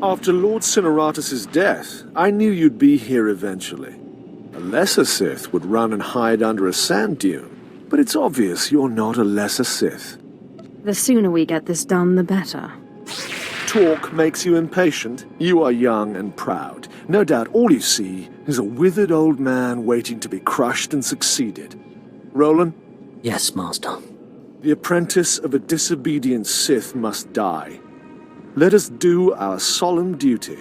After Lord Cineratus' death, I knew you'd be here eventually. A lesser Sith would run and hide under a sand dune, but it's obvious you're not a lesser Sith. The sooner we get this done, the better. Talk makes you impatient. You are young and proud. No doubt all you see is a withered old man waiting to be crushed and succeeded. Roland? Yes, Master. The apprentice of a disobedient Sith must die. Let us do our solemn duty.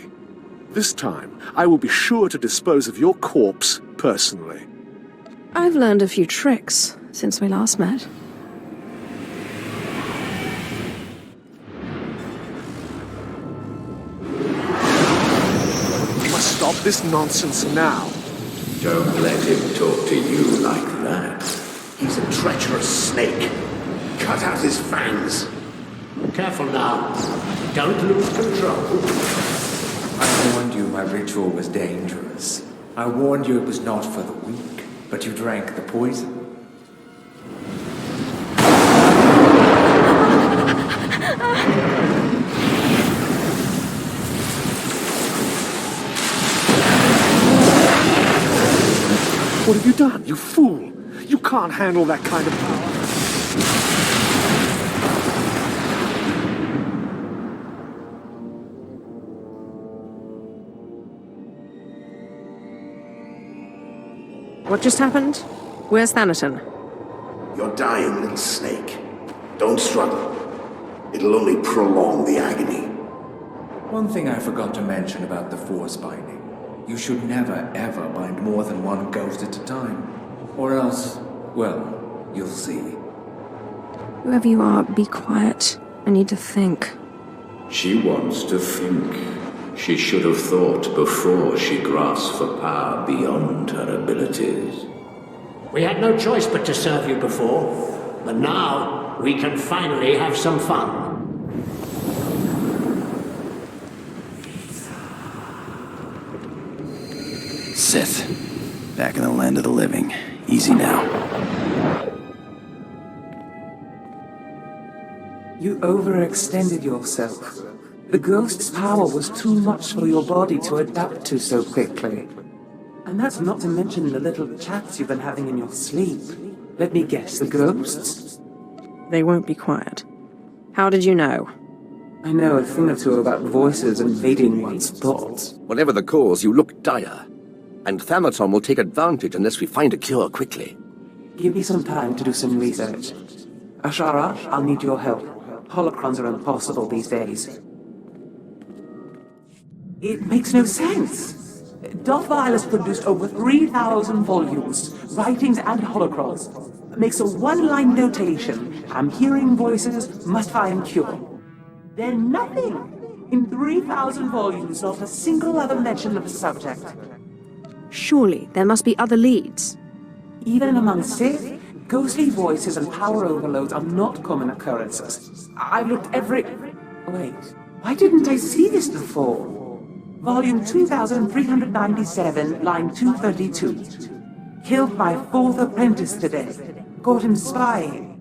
This time, I will be sure to dispose of your corpse personally. I've learned a few tricks since we last met. We must stop this nonsense now. Don't let him talk to you like that. He's a treacherous snake. Cut out his fangs. Careful now. Don't lose control. I warned you my ritual was dangerous. I warned you it was not for the weak, but you drank the poison. What have you done, you fool? You can't handle that kind of power. What just happened? Where's Thanatos? You're dying, little snake. Don't struggle. It'll only prolong the agony. One thing I forgot to mention about the Force binding. You should never, ever bind more than one ghost at a time. Or else, well, you'll see. Whoever you are, be quiet. I need to think. She wants to think. She should have thought before she grasped for power beyond her abilities. We had no choice but to serve you before, but now we can finally have some fun. Sith. Back in the land of the living. Easy now. You overextended yourself. The ghost's power was too much for your body to adapt to so quickly. And that's not to mention the little chats you've been having in your sleep. Let me guess, the ghosts? They won't be quiet. How did you know? I know a thing or two about voices invading one's thoughts. Whatever the cause, you look dire. And Thanatos will take advantage unless we find a cure quickly. Give me some time to do some research. Ashara, I'll need your help. Holocrons are impossible these days. It makes no sense. Darth Thanatos produced over 3,000 volumes, writings and holocrons. Makes a one-line notation. I'm hearing voices, must find cure. Then nothing. In 3,000 volumes, not a single other mention of the subject. Surely, there must be other leads. Even among Sith, ghostly voices and power overloads are not common occurrences. I've looked every... Wait, why didn't I see this before? Volume 2397, line 232. Killed my fourth apprentice today. Caught him spying.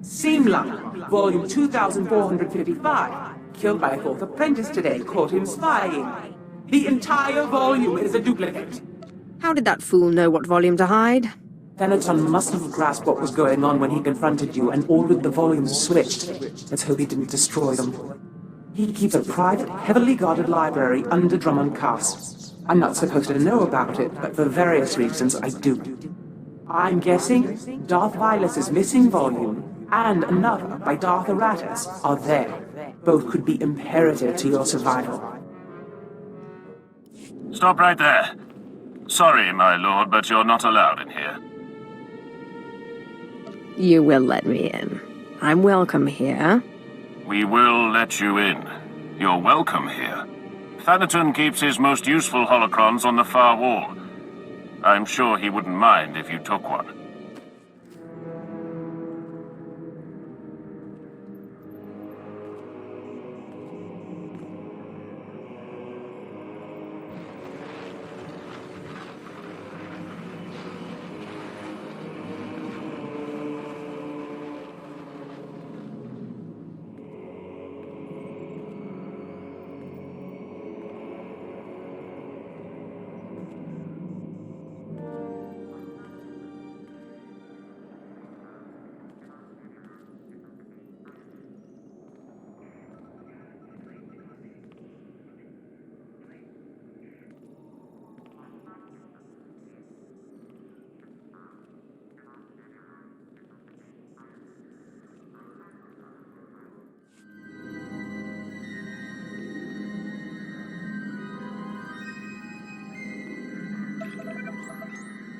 Simla, volume 2455. Killed my fourth apprentice today. Caught him spying. The entire volume is a duplicate. How did that fool know what volume to hide? Thanatos must have grasped what was going on when he confronted you and ordered the volumes switched. Let's hope he didn't destroy them. He keeps a private, heavily guarded library under Dromund Kaas. I'm not supposed to know about it, but for various reasons I do. I'm guessing Darth Thanatos' missing volume and another by Darth Thanatos are there. Both could be imperative to your survival. Stop right there. Sorry, my lord, but you're not allowed in here. You will let me in. I'm welcome here. We will let you in. You're welcome here. Thanatos keeps his most useful holocrons on the far wall. I'm sure he wouldn't mind if you took one.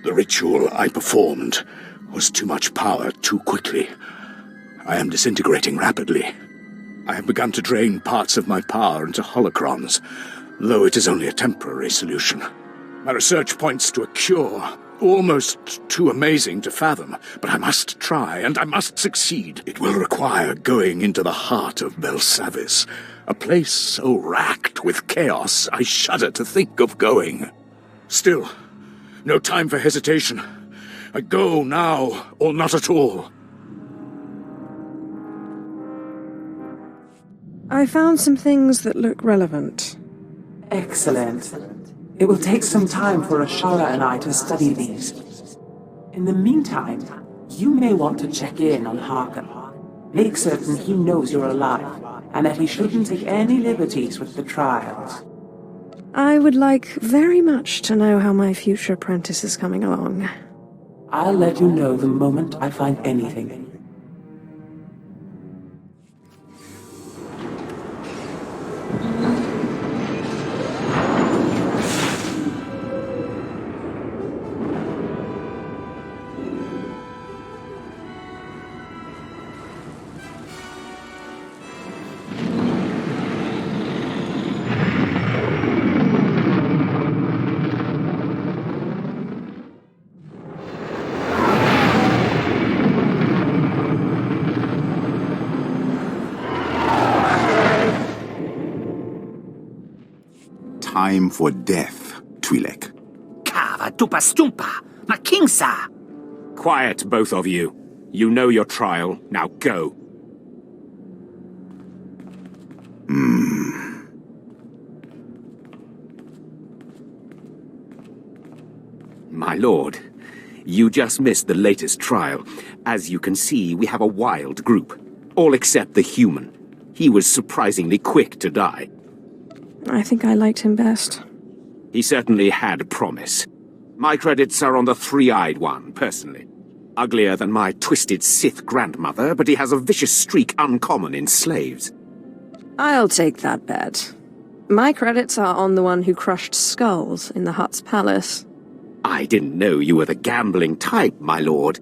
The ritual I performed was too much power too quickly. I am disintegrating rapidly. I have begun to drain parts of my power into holocrons, though it is only a temporary solution. My research points to a cure, almost too amazing to fathom, but I must try, and I must succeed. It will require going into the heart of Belsavis, a place so racked with chaos I shudder to think of going. Still, no time for hesitation. I go now, or not at all. I found some things that look relevant. Excellent. It will take some time for Ashara and I to study these. In the meantime, you may want to check in on Harkin. Make certain he knows you're alive, and that he shouldn't take any liberties with the trials. I would like very much to know how my future apprentice is coming along. I'll let you know the moment I find anything. Time for death, Twi'lek. Kava tupa stumpa, makingsa! Quiet, both of you. You know your trial. Now go. My lord, you just missed the latest trial. As you can see, we have a wild group. All except the human. He was surprisingly quick to die. I think I liked him best. He certainly had promise. My credits are on the three-eyed one, personally. Uglier than my twisted Sith grandmother, but he has a vicious streak uncommon in slaves. I'll take that bet. My credits are on the one who crushed skulls in the Hutt's palace. I didn't know you were the gambling type, my lord.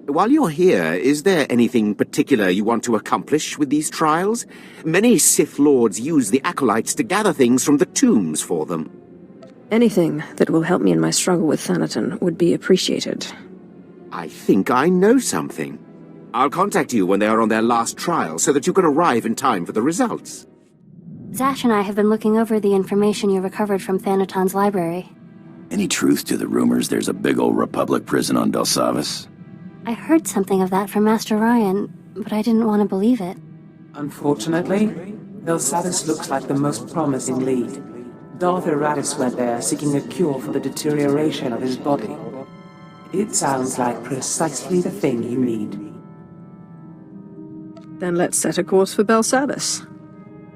While you're here, is there anything particular you want to accomplish with these trials? Many Sith Lords use the Acolytes to gather things from the tombs for them. Anything that will help me in my struggle with Thanaton would be appreciated. I think I know something. I'll contact you when they are on their last trial so that you can arrive in time for the results. Zash and I have been looking over the information you recovered from Thanaton's library. Any truth to the rumors there's a big old Republic prison on Belsavis? I heard something of that from Master Ryan, but I didn't want to believe it. Unfortunately, Belsavis looks like the most promising lead. Darth Thanatos went there seeking a cure for the deterioration of his body. It sounds like precisely the thing you need. Then let's set a course for Belsavis.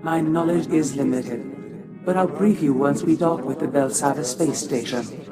My knowledge is limited, but I'll brief you once we dock with the Belsavis space station.